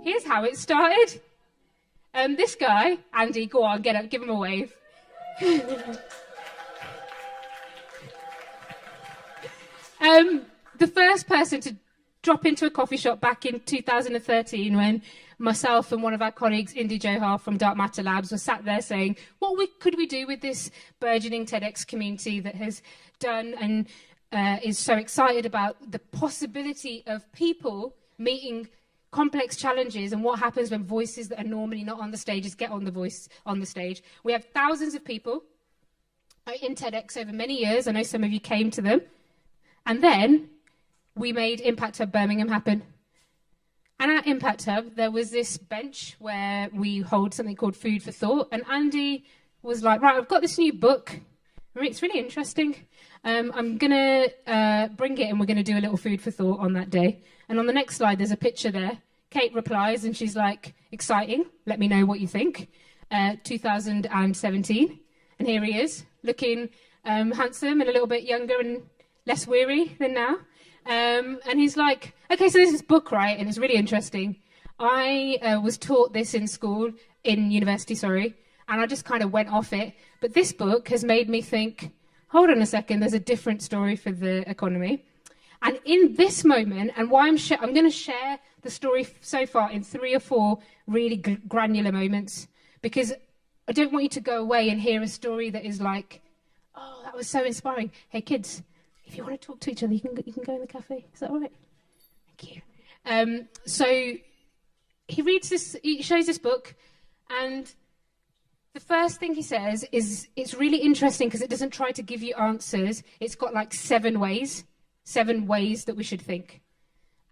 here's how it started. This guy, Andy, go on, get up, give him a wave. The first person to drop into a coffee shop back in 2013 when myself and one of our colleagues, Indy Johar from Dark Matter Labs, were sat there saying, could we do with this burgeoning TEDx community that has done and is so excited about the possibility of people meeting complex challenges and what happens when voices that are normally not on the stages get on the stage. We have thousands of people in TEDx over many years. I know some of you came to them. And then we made Impact Hub Birmingham happen. And at Impact Hub, there was this bench where we hold something called Food for Thought. And Andy was like, right, I've got this new book. It's really interesting. I'm going to bring it and we're going to do a little Food for Thought on that day. And on the next slide, there's a picture there. Kate replies and she's like, exciting. Let me know what you think. 2017. And here he is, looking handsome and a little bit younger and less weary than now. And he's like, okay, so there's this book, right? And it's really interesting. I was taught this in university, and I just kind of went off it. But this book has made me think, hold on a second, there's a different story for the economy. And in this moment, and why I'm going to share the story so far in 3 or 4 really granular moments, because I don't want you to go away and hear a story that is like, oh, that was so inspiring. Hey, kids, if you want to talk to each other, you can go in the cafe. Is that all right? Thank you. So he shows this book, and the first thing he says is, it's really interesting because it doesn't try to give you answers. It's got like 7 ways that we should think.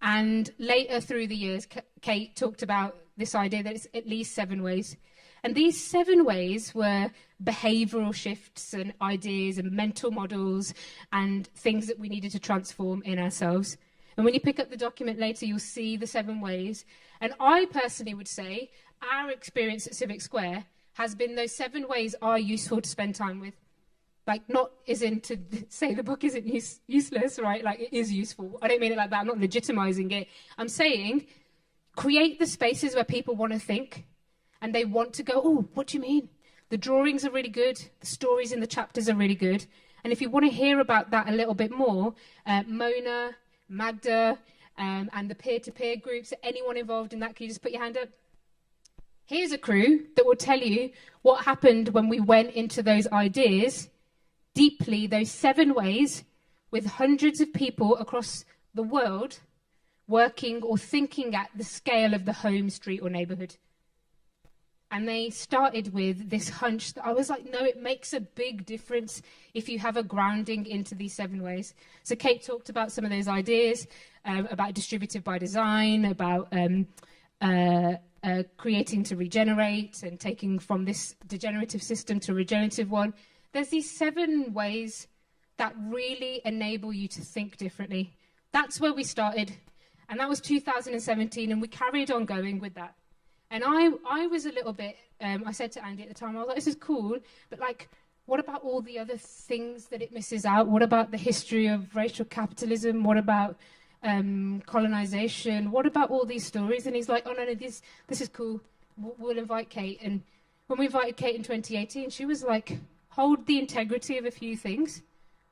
And later through the years, Kate talked about this idea that it's at least 7 ways. And these 7 ways were behavioural shifts and ideas and mental models and things that we needed to transform in ourselves. And when you pick up the document later, you'll see the 7 ways. And I personally would say our experience at Civic Square has been those 7 ways are useful to spend time with. Like, not as in to say the book isn't useless, right? Like, it is useful. I don't mean it like that. I'm not legitimising it. I'm saying create the spaces where people want to think. And they want to go, oh, what do you mean? The drawings are really good. The stories in the chapters are really good. And if you want to hear about that a little bit more, Mona, Magda, and the peer-to-peer groups, anyone involved in that, can you just put your hand up? Here's a crew that will tell you what happened when we went into those ideas deeply, those 7 ways, with hundreds of people across the world working or thinking at the scale of the home, street, or neighbourhood. And they started with this hunch that I was like, no, it makes a big difference if you have a grounding into these 7 ways. So Kate talked about some of those ideas, about distributive by design, about creating to regenerate and taking from this degenerative system to a regenerative one. There's these 7 ways that really enable you to think differently. That's where we started. And that was 2017, and we carried on going with that. And I was a little bit, I said to Andy at the time, I was like, this is cool, but like, what about all the other things that it misses out? What about the history of racial capitalism? What about colonization? What about all these stories? And he's like, oh, no, this is cool. We'll invite Kate. And when we invited Kate in 2018, she was like, hold the integrity of a few things.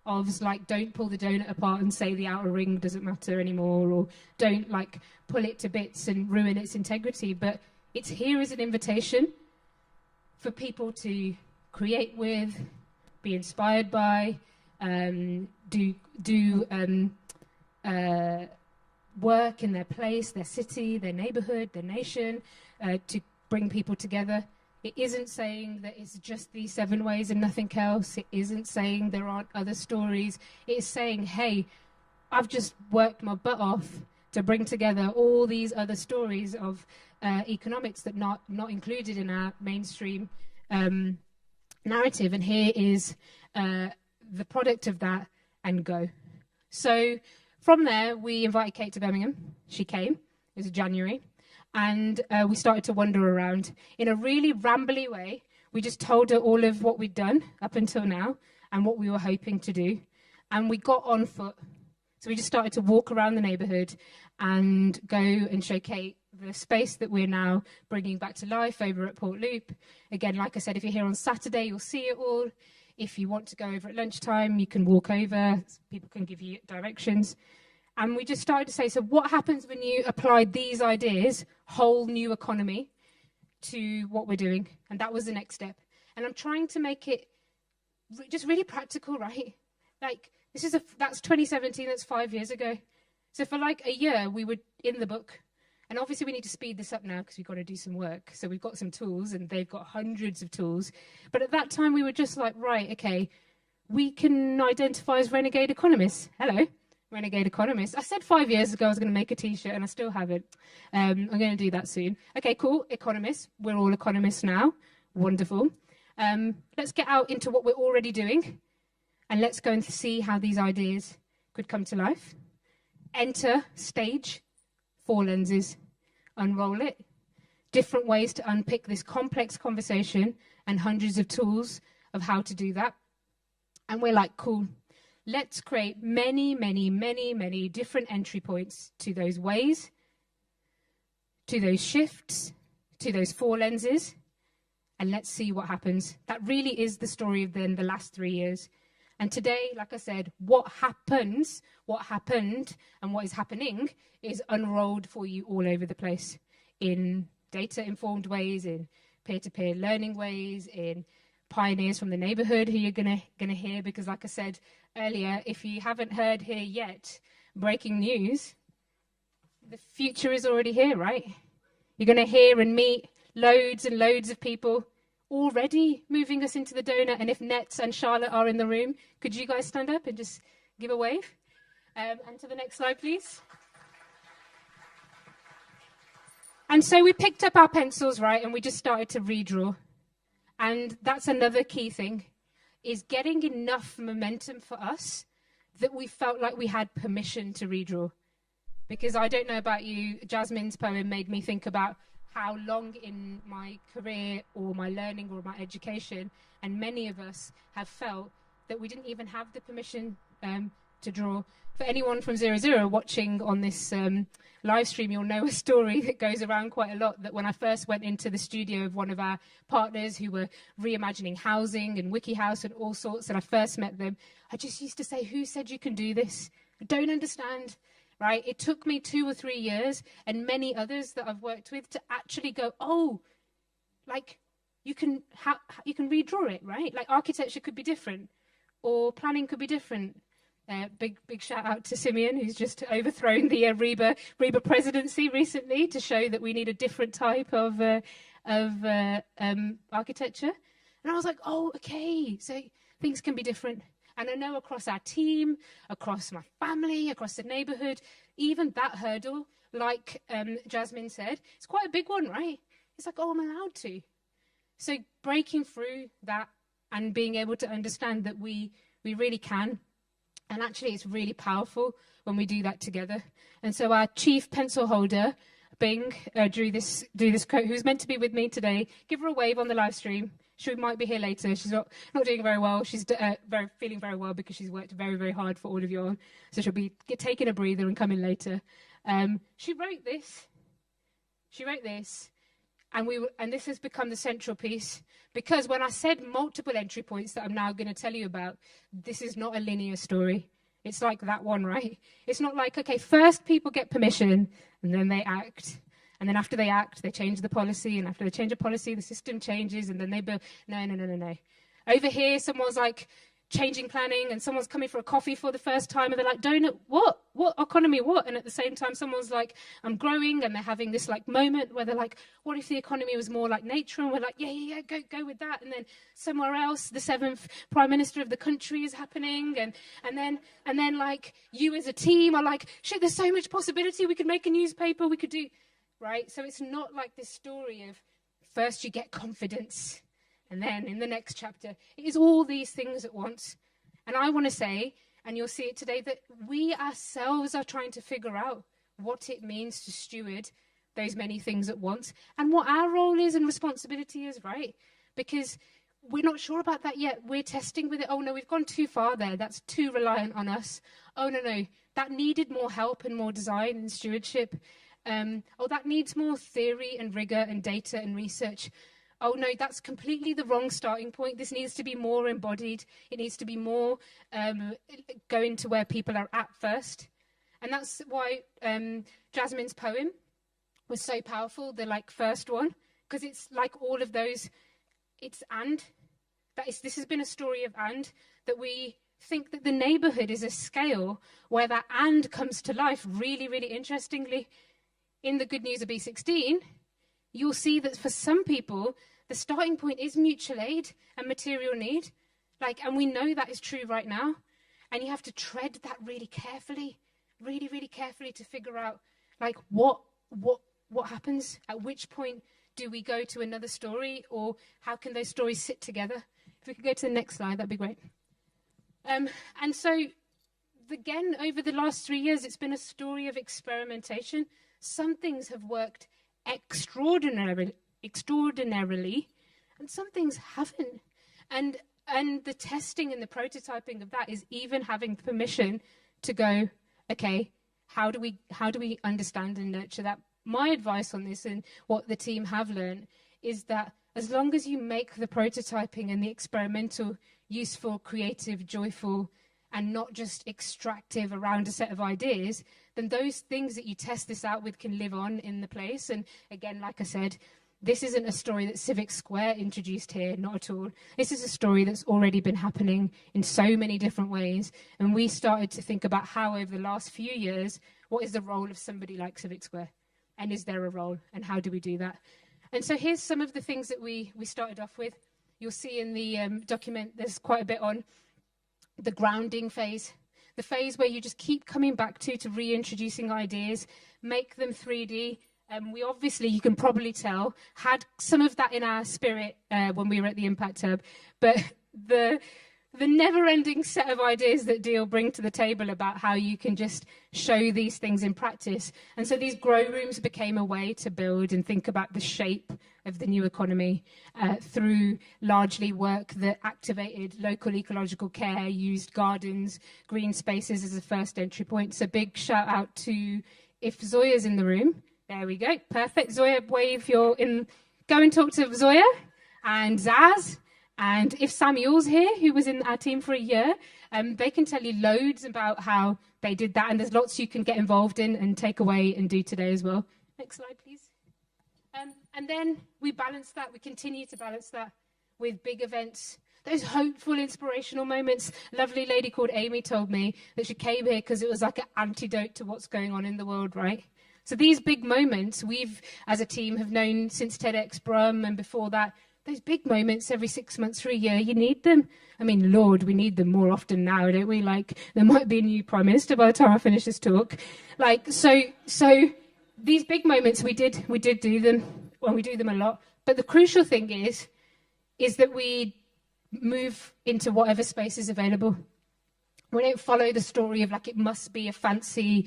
Of like, don't pull the donut apart and say the outer ring doesn't matter anymore, or don't like pull it to bits and ruin its integrity. But it's here as an invitation for people to create with, be inspired by, do work in their place, their city, their neighbourhood, their nation, to bring people together. It isn't saying that it's just these 7 ways and nothing else. It isn't saying there aren't other stories. It is saying, hey, I've just worked my butt off to bring together all these other stories of economics that not included in our mainstream narrative. And here is the product of that, and go. So from there, we invited Kate to Birmingham. She came. It was January. And we started to wander around. In a really rambly way, we just told her all of what we'd done up until now and what we were hoping to do. And we got on foot. So we just started to walk around the neighbourhood and go and show Kate the space that we're now bringing back to life over at Port Loop. Again, like I said, if you're here on Saturday, you'll see it all. If you want to go over at lunchtime, you can walk over. People can give you directions. And we just started to say, so what happens when you apply these ideas, whole new economy, to what we're doing? And that was the next step. And I'm trying to make it just really practical, right? Like, that's 2017, that's 5 years ago. So for like a year, we were in the book. And obviously we need to speed this up now because we've got to do some work. So we've got some tools and they've got hundreds of tools. But at that time we were just like, right, okay, we can identify as renegade economists. Hello, renegade economists. I said 5 years ago I was going to make a t-shirt and I still haven't. I'm going to do that soon. Okay, cool, economists. We're all economists now. Wonderful. Let's get out into what we're already doing and let's go and see how these ideas could come to life. Enter stage 4 lenses. Unroll it, different ways to unpick this complex conversation and hundreds of tools of how to do that. And we're like, cool, let's create many, many, many, many different entry points to those ways, to those shifts, to those 4 lenses, and let's see what happens. That really is the story of then the last 3 years. And today, like I said, what happened, and what is happening is unrolled for you all over the place in data-informed ways, in peer-to-peer learning ways, in pioneers from the neighbourhood who you're gonna hear, because like I said earlier, if you haven't heard here yet, breaking news, the future is already here, right? You're gonna hear and meet loads and loads of people already moving us into the donut. And if Nets and Charlotte are in the room, could you guys stand up and just give a wave? And to the next slide, please. And so we picked up our pencils, right, and we just started to redraw. And that's another key thing, is getting enough momentum for us that we felt like we had permission to redraw. Because I don't know about you, Jasmine's poem made me think about how long in my career or my learning or my education, and many of us have felt that we didn't even have the permission to draw. For anyone from 00 watching on this live stream, you'll know a story that goes around quite a lot, that when I first went into the studio of one of our partners who were reimagining housing and WikiHouse and all sorts, and I first met them, I just used to say, who said you can do this? I don't understand. Right? It took me 2 or 3 years and many others that I've worked with to actually go, oh, like you can redraw it, right? Like architecture could be different or planning could be different. Big shout out to Simeon, who's just overthrown the REBA presidency recently to show that we need a different type of architecture. And I was like, oh, okay, so things can be different. And I know across our team, across my family, across the neighbourhood, even that hurdle, like Jasmine said, it's quite a big one, right? It's like, oh, I'm allowed to. So breaking through that and being able to understand that we really can. And actually, it's really powerful when we do that together. And so our chief pencil holder, Bing, drew this quote, who's meant to be with me today. Give her a wave on the live stream. She might be here later. She's not doing very well. She's feeling very well because she's worked very, very hard for all of you all. So she'll be taking a breather and coming later. She wrote this. And this has become the central piece, because when I said multiple entry points that I'm now going to tell you about, this is not a linear story. It's like that one, right? It's not like, okay, first people get permission and then they act. And then after they act, they change the policy. And after they change the policy, the system changes. And then they build. No. Over here, someone's like changing planning and someone's coming for a coffee for the first time. And they're like, Doughnut, what? What economy, what? And at the same time, someone's like, I'm growing. And they're having this like moment where they're like, what if the economy was more like nature? And we're like, yeah, go with that. And then somewhere else, the 7th prime minister of the country is happening. And then like you as a team are like, shit, there's so much possibility. We could make a newspaper. We could do... Right? So it's not like this story of first you get confidence and then in the next chapter. It is all these things at once. And I want to say, and you'll see it today, that we ourselves are trying to figure out what it means to steward those many things at once and what our role is and responsibility is, right? Because we're not sure about that yet. We're testing with it. Oh, no, we've gone too far there. That's too reliant on us. Oh, no, that needed more help and more design and stewardship. Oh, that needs more theory and rigor and data and research. Oh no, that's completely the wrong starting point. This needs to be more embodied. It needs to be more going to where people are at first. And that's why Jasmine's poem was so powerful, the first one, because it's like all of those, it's and. This has been a story of and, that we think that the neighbourhood is a scale where that and comes to life really, really interestingly. In the Good News of B16, you'll see that for some people, the starting point is mutual aid and material need. And we know that is true right now. And you have to tread that really carefully, really, really carefully to figure out, what happens? At which point do we go to another story, or how can those stories sit together? If we could go to the next slide, that'd be great. And so, again, over the last 3 years, it's been a story of experimentation. Some things have worked extraordinarily, and some things haven't. And the testing and the prototyping of that is even having permission to go, okay, how do we understand and nurture that? My advice on this, and what the team have learned, is that as long as you make the prototyping and the experimental useful, creative, joyful, and not just extractive around a set of ideas, then those things that you test this out with can live on in the place. And again, like I said, this isn't a story that Civic Square introduced here, not at all. This is a story that's already been happening in so many different ways. And we started to think about how, over the last few years, what is the role of somebody like Civic Square? And is there a role? And how do we do that? And so here's some of the things that we started off with. You'll see in the document, there's quite a bit on the grounding phase, the phase where you just keep coming back to reintroducing ideas, make them 3D. We obviously, you can probably tell, had some of that in our spirit when we were at the Impact Hub, but the never-ending set of ideas that Deal bring to the table about how you can just show these things in practice. And so these grow rooms became a way to build and think about the shape of the new economy through largely work that activated local ecological care, used gardens, green spaces as a first entry point. So big shout out to, if Zoya's in the room, there we go, perfect. Zoya, wave, you're in, go and talk to Zoya and Zaz. And if Samuel's here, who was in our team for a year, they can tell you loads about how they did that. And there's lots you can get involved in and take away and do today as well. Next slide, please. And then we balance that. We continue to balance that with big events, those hopeful, inspirational moments. A lovely lady called Amy told me that she came here because it was like an antidote to what's going on in the world, right? So these big moments, we've, as a team, have known since TEDx Brum and before that, those big moments every 6 months for a year, you need them. I mean, Lord, we need them more often now, don't we? There might be a new Prime Minister by the time I finish this talk. So these big moments, we did do them. Well, we do them a lot. But the crucial thing is that we move into whatever space is available. We don't follow the story of it must be a fancy,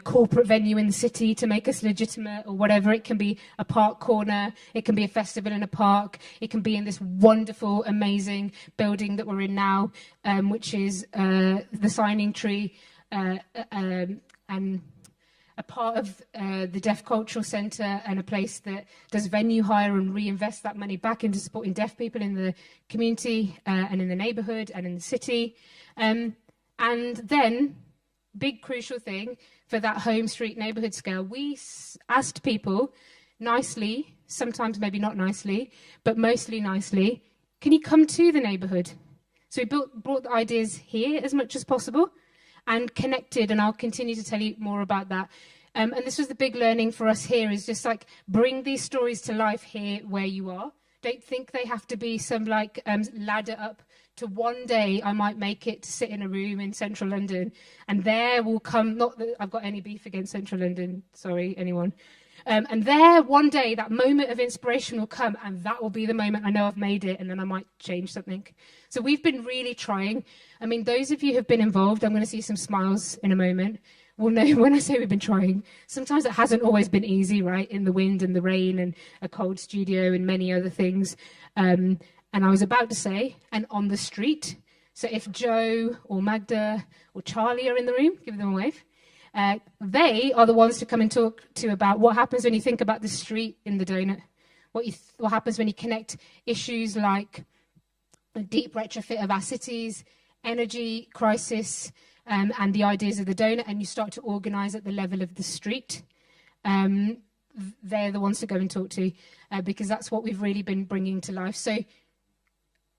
corporate venue in the city to make us legitimate or whatever. It can be a park corner. It can be a festival in a park. It can be in this wonderful, amazing building that we're in now, which is the Signing Tree, and a part of the Deaf Cultural Centre, and a place that does venue hire and reinvest that money back into supporting deaf people in the community and in the neighbourhood and in the city. And then, big crucial thing for that home street neighbourhood scale, we asked people nicely, sometimes maybe not nicely, but mostly nicely, can you come to the neighbourhood? So we brought the ideas here as much as possible and connected, and I'll continue to tell you more about that. And this was the big learning for us here, is just bring these stories to life here where you are. Don't think they have to be some ladder up to one day I might make it to sit in a room in central London, and there will come, not that I've got any beef against central London, sorry, anyone. And there, one day, that moment of inspiration will come, and that will be the moment I know I've made it, and then I might change something. So we've been really trying. I mean, those of you who have been involved, I'm going to see some smiles in a moment, will know when I say we've been trying. Sometimes it hasn't always been easy, right, in the wind and the rain and a cold studio and many other things. And I was about to say, and on the street. So if Joe or Magda or Charlie are in the room, give them a wave. They are the ones to come and talk to about what happens when you think about the street in the Doughnut, what happens when you connect issues like a deep retrofit of our cities, energy crisis, and the ideas of the Doughnut, and you start to organise at the level of the street. They're the ones to go and talk to, because that's what we've really been bringing to life. So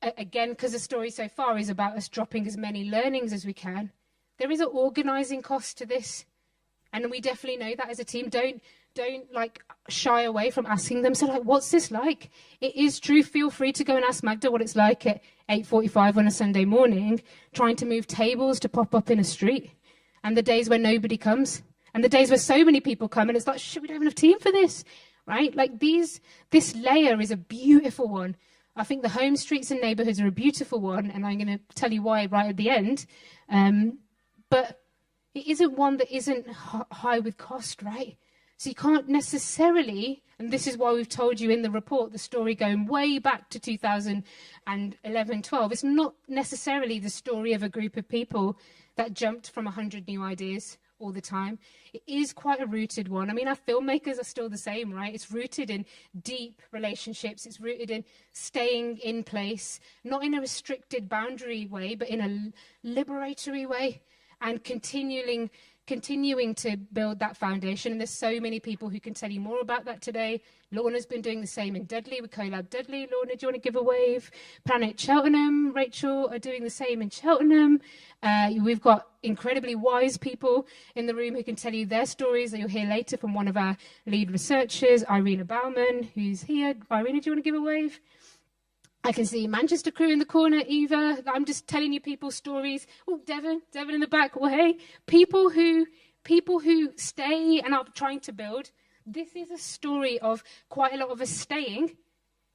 again, because the story so far is about us dropping as many learnings as we can, there is an organising cost to this, and we definitely know that as a team. Don't like shy away from asking them. So like, what's this like? It is true. Feel free to go and ask Magda what it's like at 8:45 on a Sunday morning, trying to move tables to pop up in a street, and the days where nobody comes, and the days where so many people come, and it's like, shit, we don't have enough team for this, right? Like this layer is a beautiful one. I think the home streets and neighbourhoods are a beautiful one, and I'm going to tell you why right at the end. But it isn't one that isn't high with cost, right? So you can't necessarily, and this is why we've told you in the report, the story going way back to 2011-12, it's not necessarily the story of a group of people that jumped from 100 new ideas all the time. It is quite a rooted one. I mean, our filmmakers are still the same, right? It's rooted in deep relationships. It's rooted in staying in place, not in a restricted boundary way, but in a liberatory way, and continuing to build that foundation. And there's so many people who can tell you more about that today. Lorna's been doing the same in Dudley with CoLab Dudley. Lorna, do you want to give a wave? Planet Cheltenham, Rachel are doing the same in Cheltenham. We've got incredibly wise people in the room who can tell you their stories that you'll hear later from one of our lead researchers, Irina Bauman, who's here. Irina, do you want to give a wave? I can see Manchester crew in the corner, Eva. I'm just telling you people's stories. Oh, Devon in the back. Well, hey, people who stay and are trying to build. This is a story of quite a lot of us staying,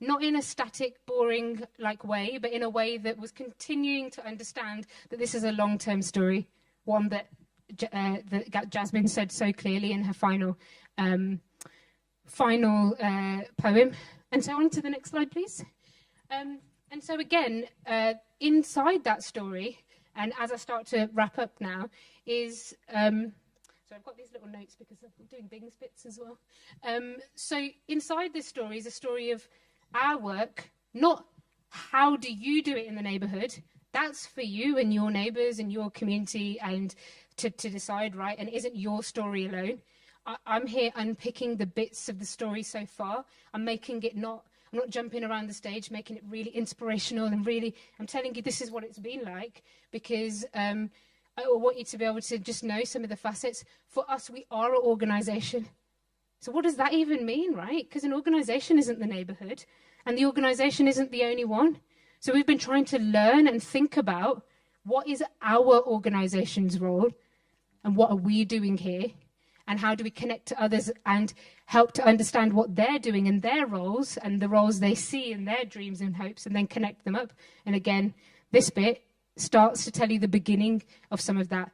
not in a static, boring like way, but in a way that was continuing to understand that this is a long-term story, one that Jasmine said so clearly in her final poem. And so on to the next slide, please. And so again, inside that story, and as I start to wrap up now, is, so I've got these little notes because I'm doing Bing's bits as well. So inside this story is a story of our work, not how do you do it in the neighbourhood. That's for you and your neighbours and your community and to decide, right? And it isn't your story alone. I'm here unpicking the bits of the story so far. I'm making it I'm not jumping around the stage, making it really inspirational and really, I'm telling you this is what it's been like, because I want you to be able to just know some of the facets. For us, we are an organisation. So what does that even mean, right? Because an organisation isn't the neighbourhood, and the organisation isn't the only one. So we've been trying to learn and think about what is our organisation's role, and what are we doing here? And how do we connect to others and help to understand what they're doing in their roles and the roles they see in their dreams and hopes, and then connect them up. And again, this bit starts to tell you the beginning of some of that,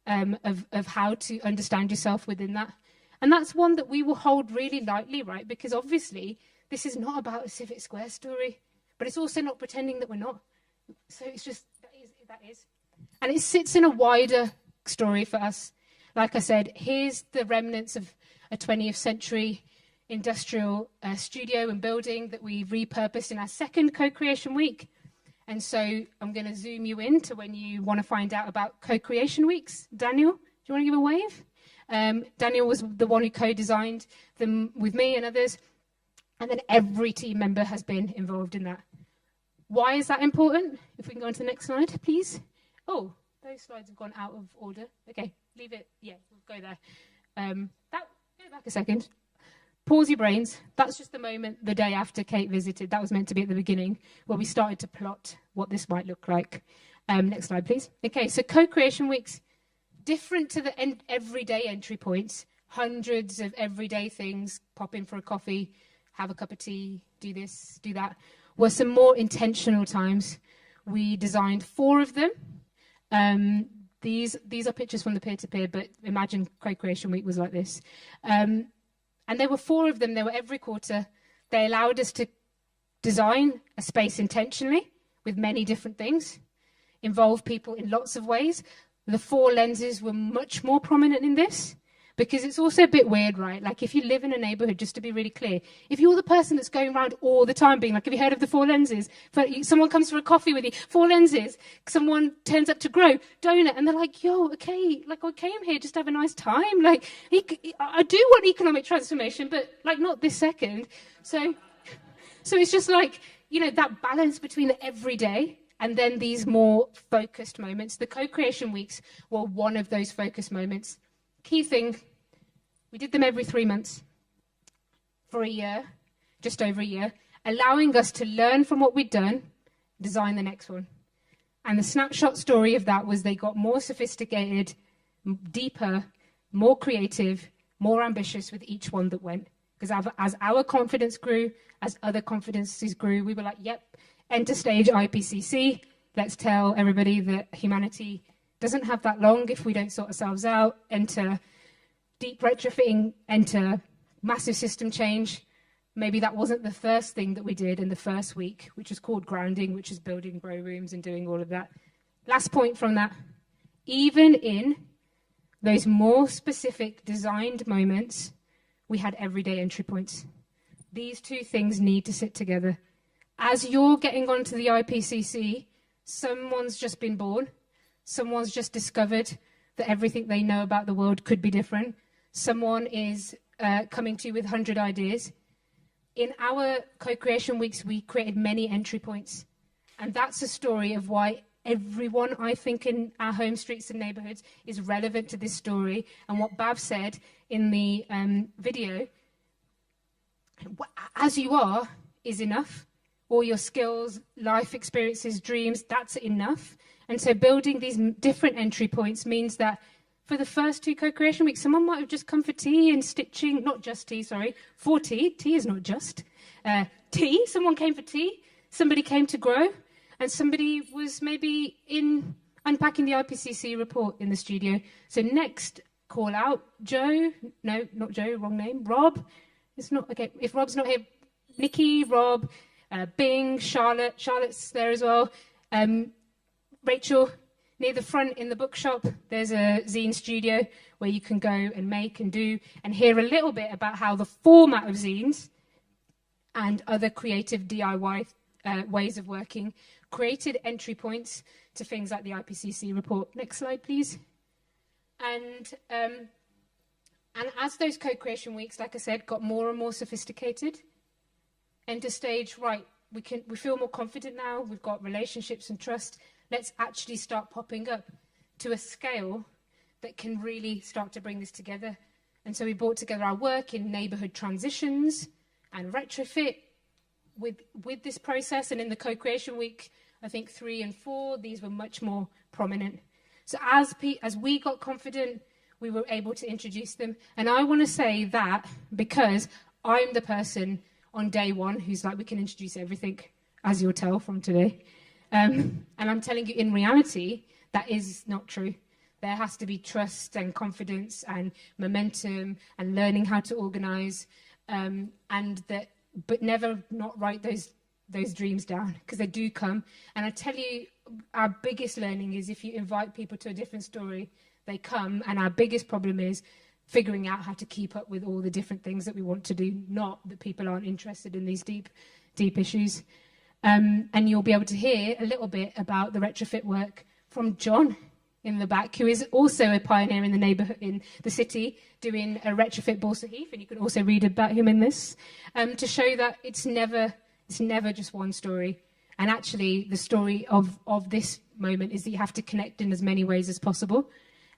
of how to understand yourself within that. And that's one that we will hold really lightly, right? Because obviously, this is not about a Civic Square story, but it's also not pretending that we're not. So it's just, that is. And it sits in a wider story for us. Like I said, here's the remnants of a 20th century industrial studio and building that we repurposed in our second co-creation week. And so I'm going to zoom you in to when you want to find out about co-creation weeks. Daniel, do you want to give a wave? Daniel was the one who co-designed them with me and others. And then every team member has been involved in that. Why is that important? If we can go on to the next slide, please. Oh, those slides have gone out of order. Okay, leave it. Yeah, we'll go there. Go back a second. Pause your brains. That's just the moment the day after Kate visited. That was meant to be at the beginning, where we started to plot what this might look like. Next slide, please. Okay, so co-creation weeks, different to the everyday entry points. Hundreds of everyday things, pop in for a coffee, have a cup of tea, do this, do that, were some more intentional times. We designed 4 of them. These are pictures from the peer-to-peer, but imagine co-creation week was like this. And there were 4 of them. They were every quarter. They allowed us to design a space intentionally with many different things, involve people in lots of ways, the 4 lenses were much more prominent in this, because it's also a bit weird, right? Like, if you live in a neighbourhood, just to be really clear, if you're the person that's going around all the time being like, have you heard of the 4 lenses? Someone comes for a coffee with you, 4 lenses. Someone turns up to grow, Doughnut, and they're like, yo, okay, like, I came here just to have a nice time. Like, I do want economic transformation, but, like, not this second. So it's just like, you know, that balance between the everyday and then these more focused moments. The co-creation weeks were one of those focused moments. Key thing, we did them every 3 months for a year, just over a year, allowing us to learn from what we'd done, design the next one. And the snapshot story of that was they got more sophisticated, deeper, more creative, more ambitious with each one that went. Because as our confidence grew, as other confidences grew, we were like, yep, enter stage IPCC. Let's tell everybody that humanity doesn't have that long if we don't sort ourselves out. Enter deep retrofitting, enter massive system change. Maybe that wasn't the first thing that we did in the first week, which was called grounding, which is building grow rooms and doing all of that. Last point from that, even in those more specific designed moments, we had everyday entry points. These 2 things need to sit together. As you're getting onto the IPCC, someone's just been born. Someone's just discovered that everything they know about the world could be different. Someone is coming to you with 100 ideas. In our co-creation weeks, we created many entry points. And that's a story of why everyone, I think, in our home streets and neighbourhoods is relevant to this story. And what Bav said in the video, as you are, is enough. All your skills, life experiences, dreams, that's enough. And so building these different entry points means that for the first 2 co-creation weeks, someone might have just come for tea and stitching, not just tea, sorry, for tea. Tea is not just. Tea, someone came for tea, somebody came to grow, and somebody was maybe in unpacking the IPCC report in the studio. So next call out, Joe, no, not Joe, wrong name, Rob. It's not, okay, if Rob's not here, Nikki, Rob, Bing, Charlotte's there as well. Rachel, near the front in the bookshop, there's a zine studio where you can go and make and do and hear a little bit about how the format of zines and other creative DIY ways of working created entry points to things like the IPCC report. Next slide, please. And as those co-creation weeks, like I said, got more and more sophisticated, enter stage, right, we feel more confident now, we've got relationships and trust. Let's actually start popping up to a scale that can really start to bring this together. And so we brought together our work in neighbourhood transitions and retrofit with this process. And in the co-creation week, I think 3 and 4, these were much more prominent. So as we got confident, we were able to introduce them. And I want to say that because I'm the person on day 1 who's like, we can introduce everything, as you'll tell from today. And I'm telling you, in reality, that is not true. There has to be trust and confidence and momentum and learning how to organise, but never not write those dreams down, because they do come. And I tell you, our biggest learning is if you invite people to a different story, they come. And our biggest problem is figuring out how to keep up with all the different things that we want to do, not that people aren't interested in these deep issues. And you'll be able to hear a little bit about the retrofit work from John in the back, who is also a pioneer in the neighbourhood, in the city, doing a retrofit Balsa Heath, and you can also read about him in this, to show that it's never just one story. And actually, the story of this moment is that you have to connect in as many ways as possible.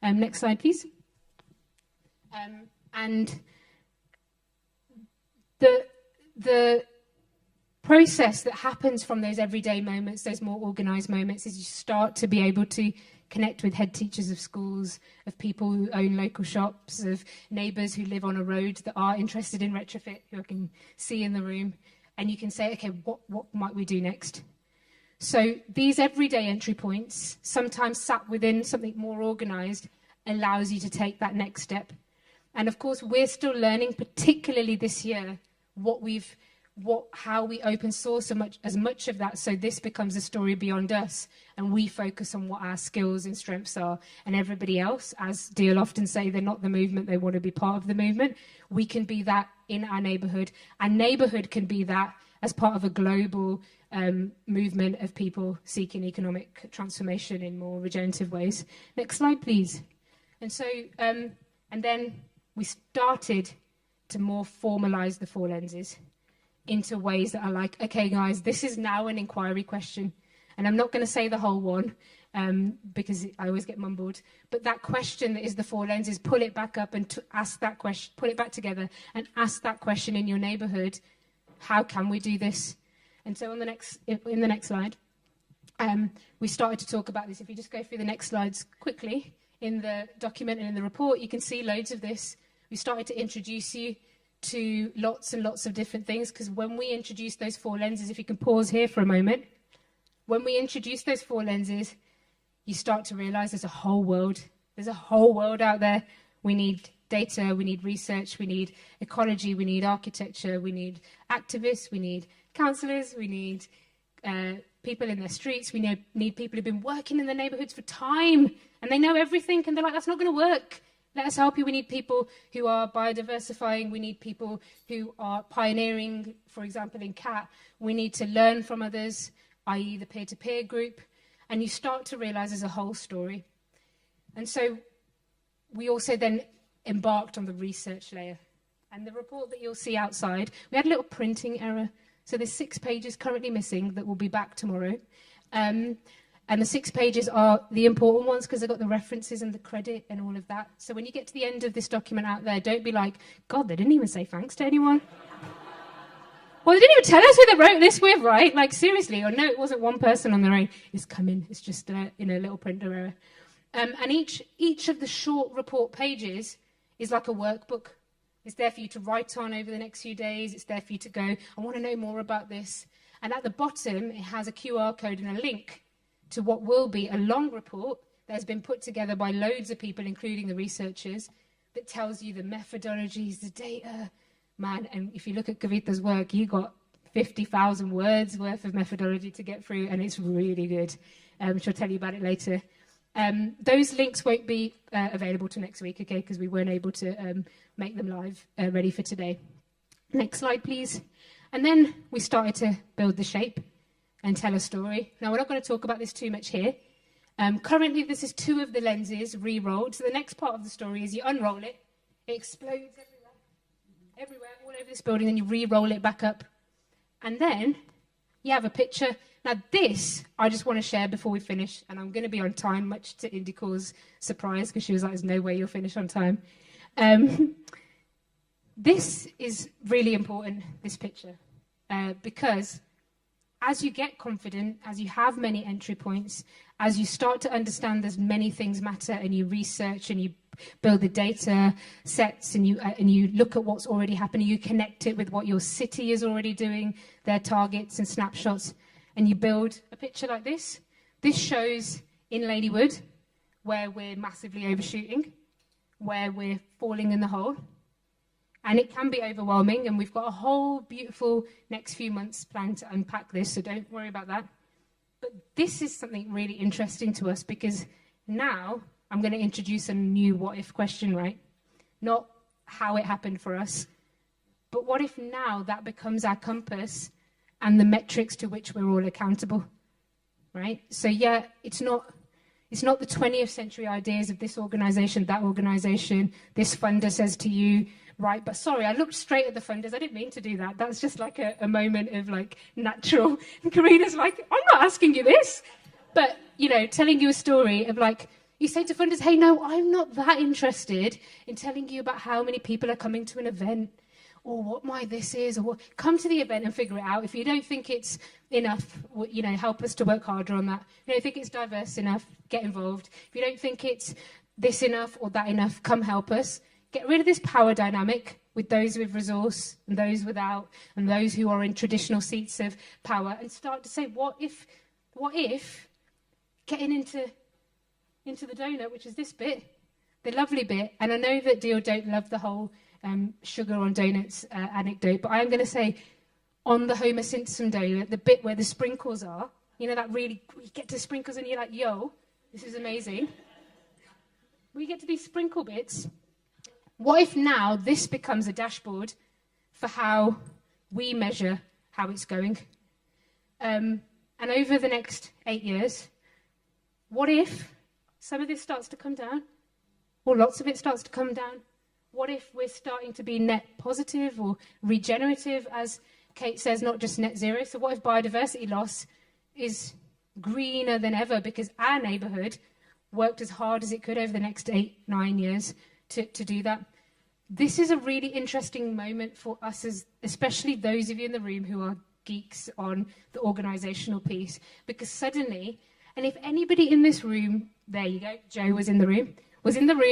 Next slide, please. And the process that happens from those everyday moments, those more organised moments, is you start to be able to connect with head teachers of schools, of people who own local shops, of neighbours who live on a road that are interested in retrofit, who I can see in the room, and you can say, okay, what might we do next? So these everyday entry points, sometimes sat within something more organised, allows you to take that next step. And of course, we're still learning, particularly this year, what we've how we open source as much of that, so this becomes a story beyond us, and we focus on what our skills and strengths are, and everybody else, as Deal often say, they're not the movement, they want to be part of the movement. We can be that in our neighbourhood, and neighbourhood can be that as part of a global movement of people seeking economic transformation in more regenerative ways. Next slide, please. And so, and then we started to more formalise the 4 lenses into ways that are like, okay, guys, this is now an inquiry question. And I'm not going to say the whole one because I always get mumbled. But that question that is the 4 lenses, pull it back up and ask that question, pull it back together and ask that question in your neighbourhood. How can we do this? And so in the next slide, we started to talk about this. If you just go through the next slides quickly, in the document and in the report, you can see loads of this. We started to introduce you to lots and lots of different things, because when we introduce those 4 lenses, if you can pause here for a moment, when we introduce those 4 lenses, you start to realise there's a whole world. There's a whole world out there. We need data, we need research, we need ecology, we need architecture, we need activists, we need councillors, we need people in their streets, we need people who've been working in the neighbourhoods for time, and they know everything, and they're like, that's not going to work. Let us help you. We need people who are biodiversifying. We need people who are pioneering, for example, in CAT. We need to learn from others, i.e. the peer-to-peer group. And you start to realise there's a whole story. And so we also then embarked on the research layer. And the report that you'll see outside, we had a little printing error. So there's 6 pages currently missing that will be back tomorrow. And the 6 pages are the important ones because they've got the references and the credit and all of that. So when you get to the end of this document out there, don't be like, God, they didn't even say thanks to anyone. Well, they didn't even tell us who they wrote this with, right? Like, seriously. Or no, it wasn't one person on their own. It's coming. It's just a little printer error. And each of the short report pages is like a workbook. It's there for you to write on over the next few days. It's there for you to go, I want to know more about this. And at the bottom, it has a QR code and a link to what will be a long report that has been put together by loads of people, including the researchers, that tells you the methodologies, the data. Man, and if you look at Kavita's work, you got 50,000 words worth of methodology to get through, and it's really good. She'll tell you about it later. Those links won't be available till next week, okay, because we weren't able to make them live, ready for today. Next slide, please. And then we started to build the shape and tell a story. Now, we're not going to talk about this too much here. Currently, this is 2 of the lenses re-rolled. So the next part of the story is you unroll it, it explodes everywhere, all over this building, and you re-roll it back up. And then you have a picture. Now, this I just want to share before we finish, and I'm going to be on time, much to Indicore's surprise, because she was like, there's no way you'll finish on time. This is really important, this picture, because as you get confident, as you have many entry points, as you start to understand there's many things matter, and you research and you build the data sets, and you look at what's already happening, you connect it with what your city is already doing, their targets and snapshots, and you build a picture like this. This shows in Ladywood where we're massively overshooting, where we're falling in the hole. And it can be overwhelming, and we've got a whole beautiful next few months planned to unpack this, so don't worry about that. But this is something really interesting to us, because now I'm going to introduce a new what-if question, right? Not how it happened for us, but what if now that becomes our compass and the metrics to which we're all accountable, right? So yeah, it's not the 20th century ideas of this organisation, that organisation, this funder says to you, right, but sorry, I looked straight at the funders. I didn't mean to do that. That's just like a moment of like natural. And Karina's like, I'm not asking you this. But, telling you a story of like, you say to funders, hey, no, I'm not that interested in telling you about how many people are coming to an event or what my this is, or what. Come to the event and figure it out. If you don't think it's enough, help us to work harder on that. If you don't think it's diverse enough, get involved. If you don't think it's this enough or that enough, come help us. Get rid of this power dynamic with those with resource and those without, and those who are in traditional seats of power, and start to say, what if getting into the donut, which is this bit, the lovely bit, and I know that Deal don't love the whole sugar on donuts anecdote, but I am going to say, on the Homer Simpson donut, the bit where the sprinkles are, you know, that really, you get to sprinkles and you're like, yo, this is amazing. We get to these sprinkle bits. What if now this becomes a dashboard for how we measure how it's going? And over the next 8 years, what if some of this starts to come down? Or lots of it starts to come down? What if we're starting to be net positive or regenerative, as Kate says, not just net zero? So what if biodiversity loss is greener than ever because our neighbourhood worked as hard as it could over the next 8-9 years to do that? This is a really interesting moment for us, as especially those of you in the room who are geeks on the organisational piece, because suddenly, and if anybody in this room, there you go, Joe was in the room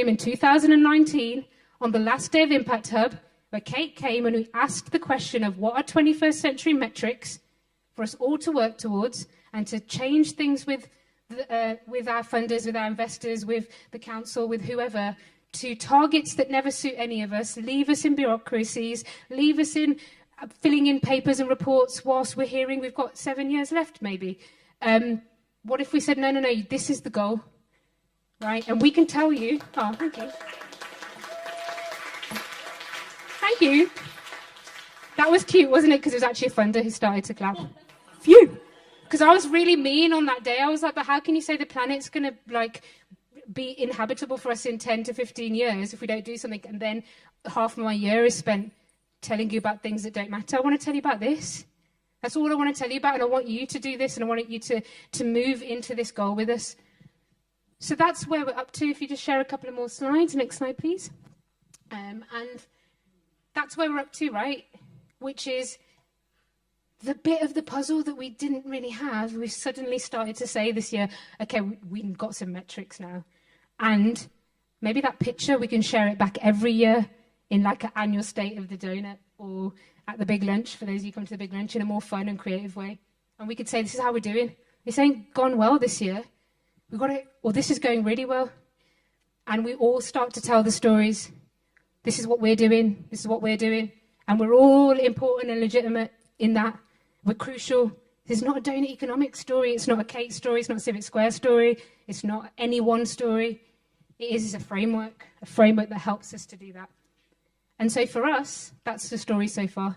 in 2019 on the last day of Impact Hub, where Kate came and we asked the question of what are 21st century metrics for us all to work towards and to change things with our funders, with our investors, with the council, with whoever, to targets that never suit any of us, leave us in bureaucracies, leave us in filling in papers and reports whilst we're hearing we've got 7 years left, maybe. What if we said, no, this is the goal, right? And we can tell you, oh, thank you. Thank you. That was cute, wasn't it? Because it was actually a funder who started to clap. Phew. Because I was really mean on that day. I was like, but how can you say the planet's going to, like, be inhabitable for us in 10 to 15 years if we don't do something? And then half of my year is spent telling you about things that don't matter. I want to tell you about this. That's all I want to tell you about, and I want you to do this, and I want you to move into this goal with us. So that's where we're up to. If you just share a couple of more slides. Next slide, please. And that's where we're up to, right? Which is the bit of the puzzle that we didn't really have. We've suddenly started to say this year, okay, we've got some metrics now. And maybe that picture, we can share it back every year in like an annual state of the donut, or at the big lunch, for those of you who come to the big lunch, in a more fun and creative way. And we could say, this is how we're doing. This ain't gone well this year. We've got it, or this is going really well. And we all start to tell the stories. This is what we're doing. This is what we're doing. And we're all important and legitimate in that. We're crucial. This is not a Doughnut Economics story. It's not a Kate story. It's not a Civic Square story. It's not any one story. It is a framework that helps us to do that. And so for us, that's the story so far.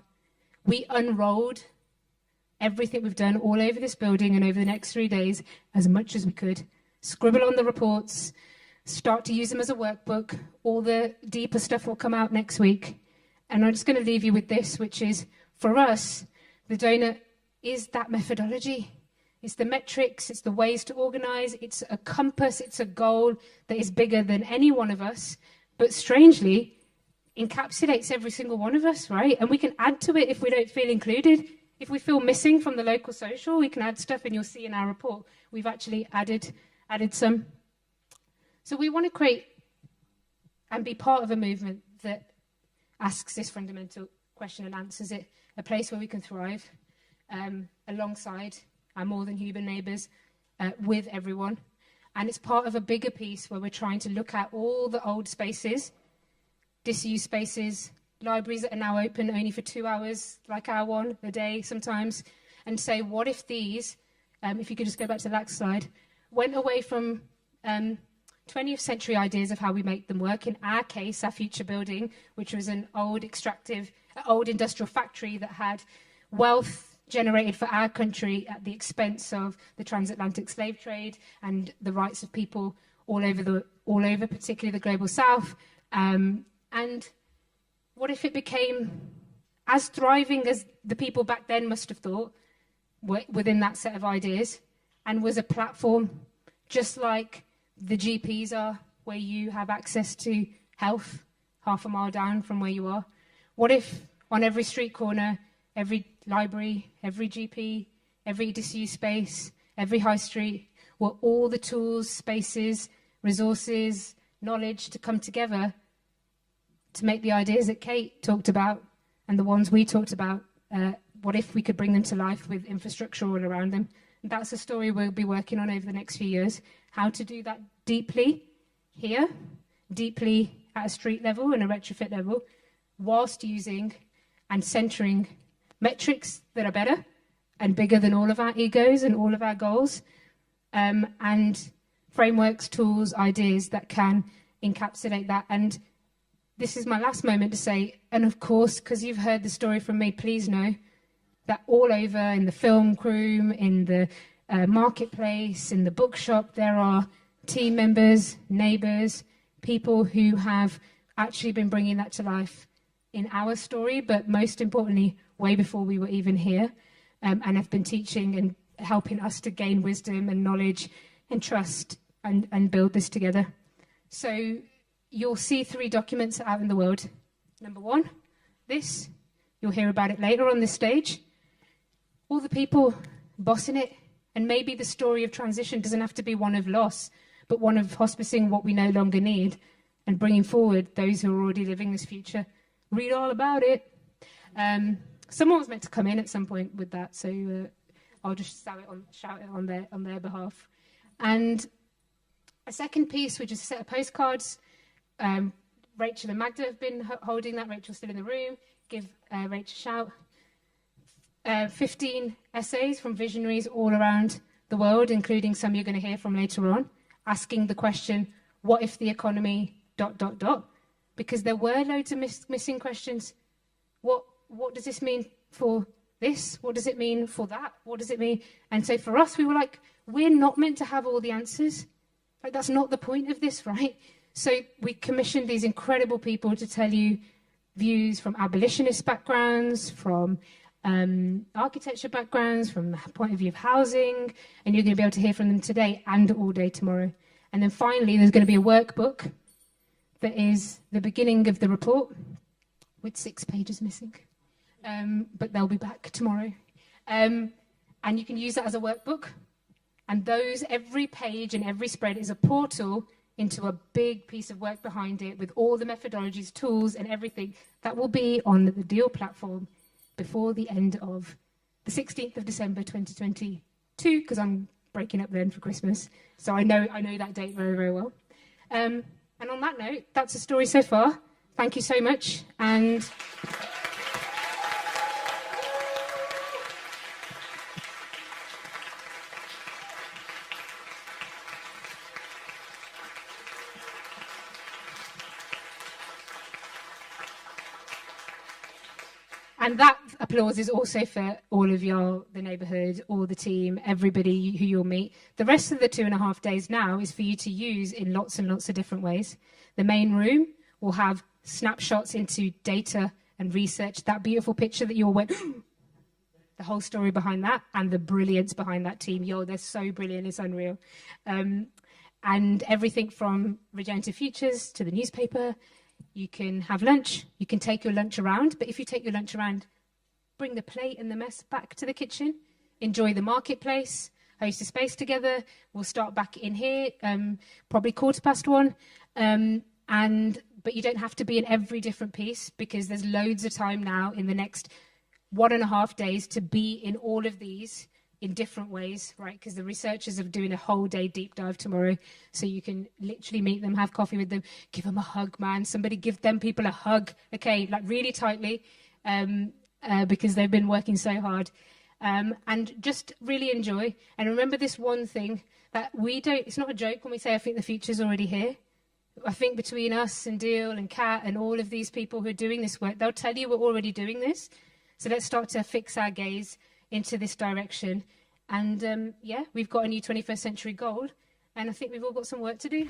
We unrolled everything we've done all over this building and over the next 3 days as much as we could. Scribble on the reports, start to use them as a workbook. All the deeper stuff will come out next week. And I'm just going to leave you with this, which is, for us, the donut is that methodology. It's the metrics, it's the ways to organise, it's a compass, it's a goal that is bigger than any one of us, but strangely encapsulates every single one of us, right? And we can add to it if we don't feel included. If we feel missing from the local social, we can add stuff, and you'll see in our report, we've actually added some. So we want to create and be part of a movement that asks this fundamental question and answers it, a place where we can thrive alongside our more than human neighbours, with everyone. And it's part of a bigger piece where we're trying to look at all the old spaces, disused spaces, libraries that are now open only for 2 hours, like our one a day sometimes, and say, what if these, if you could just go back to the next slide, went away from 20th century ideas of how we make them work. In our case, our future building, which was an old industrial factory that had wealth generated for our country at the expense of the transatlantic slave trade and the rights of people all over, particularly the global south. And what if it became as thriving as the people back then must have thought within that set of ideas, and was a platform just like the GPs are, where you have access to health half a mile down from where you are? What if on every street corner, every library, every GP, every disused space, every high street, were all the tools, spaces, resources, knowledge to come together to make the ideas that Kate talked about and the ones we talked about? What if we could bring them to life with infrastructure all around them? And that's a story we'll be working on over the next few years. How to do that deeply here, deeply at a street level and a retrofit level, whilst using and centering metrics that are better and bigger than all of our egos and all of our goals, and frameworks, tools, ideas that can encapsulate that. And this is my last moment to say, and of course, because you've heard the story from me, please know that all over in the film room, in the marketplace, in the bookshop, there are team members, neighbours, people who have actually been bringing that to life in our story, but most importantly, way before we were even here, and have been teaching and helping us to gain wisdom and knowledge and trust and build this together. So you'll see 3 documents out in the world. Number 1, this, you'll hear about it later on this stage. All the people bossing it, and maybe the story of transition doesn't have to be one of loss, but one of hospicing what we no longer need and bringing forward those who are already living this future. Read all about it. Someone was meant to come in at some point with that, so I'll just shout it on their behalf. And a second piece, which is a set of postcards. Rachel and Magda have been holding that. Rachel's still in the room. Give Rachel a shout. 15 essays from visionaries all around the world, including some you're going to hear from later on, asking the question, what if the economy ... Because there were loads of missing questions. What does this mean for this? What does it mean for that? What does it mean? And so for us, we were like, we're not meant to have all the answers. Like, that's not the point of this, right? So we commissioned these incredible people to tell you views from abolitionist backgrounds, from architecture backgrounds, from the point of view of housing, and you're going to be able to hear from them today and all day tomorrow. And then finally, there's going to be a workbook that is the beginning of the report with 6 pages missing, but they'll be back tomorrow. And you can use that as a workbook. And every page and every spread is a portal into a big piece of work behind it with all the methodologies, tools, and everything that will be on the Deal platform before the end of the 16th of December 2022, because I'm breaking up then for Christmas. So I know that date very, very well. And on that note, that's the story so far. Thank you so much. And that applause is also for all of the neighbourhood, all the team, everybody who you'll meet. The rest of the 2.5 days now is for you to use in lots and lots of different ways. The main room will have snapshots into data and research. That beautiful picture that you all went, the whole story behind that and the brilliance behind that team. They're so brilliant, it's unreal. And everything from Regenerative Futures to the newspaper. You can have lunch, you can take your lunch around, but if you take your lunch around, bring the plate and the mess back to the kitchen, enjoy the marketplace, host a space together. We'll start back in here, probably 1:15. But you don't have to be in every different piece, because there's loads of time now in the next 1.5 days to be in all of these in different ways, right? Because the researchers are doing a whole day deep dive tomorrow, so you can literally meet them, have coffee with them, give them a hug, man. Somebody give them people a hug, okay, like really tightly, because they've been working so hard. And just really enjoy. And remember this one thing, that it's not a joke when we say I think the future's already here. I think between us and Deal and Kat and all of these people who are doing this work, they'll tell you we're already doing this. So let's start to fix our gaze into this direction. And we've got a new 21st century goal, and I think we've all got some work to do.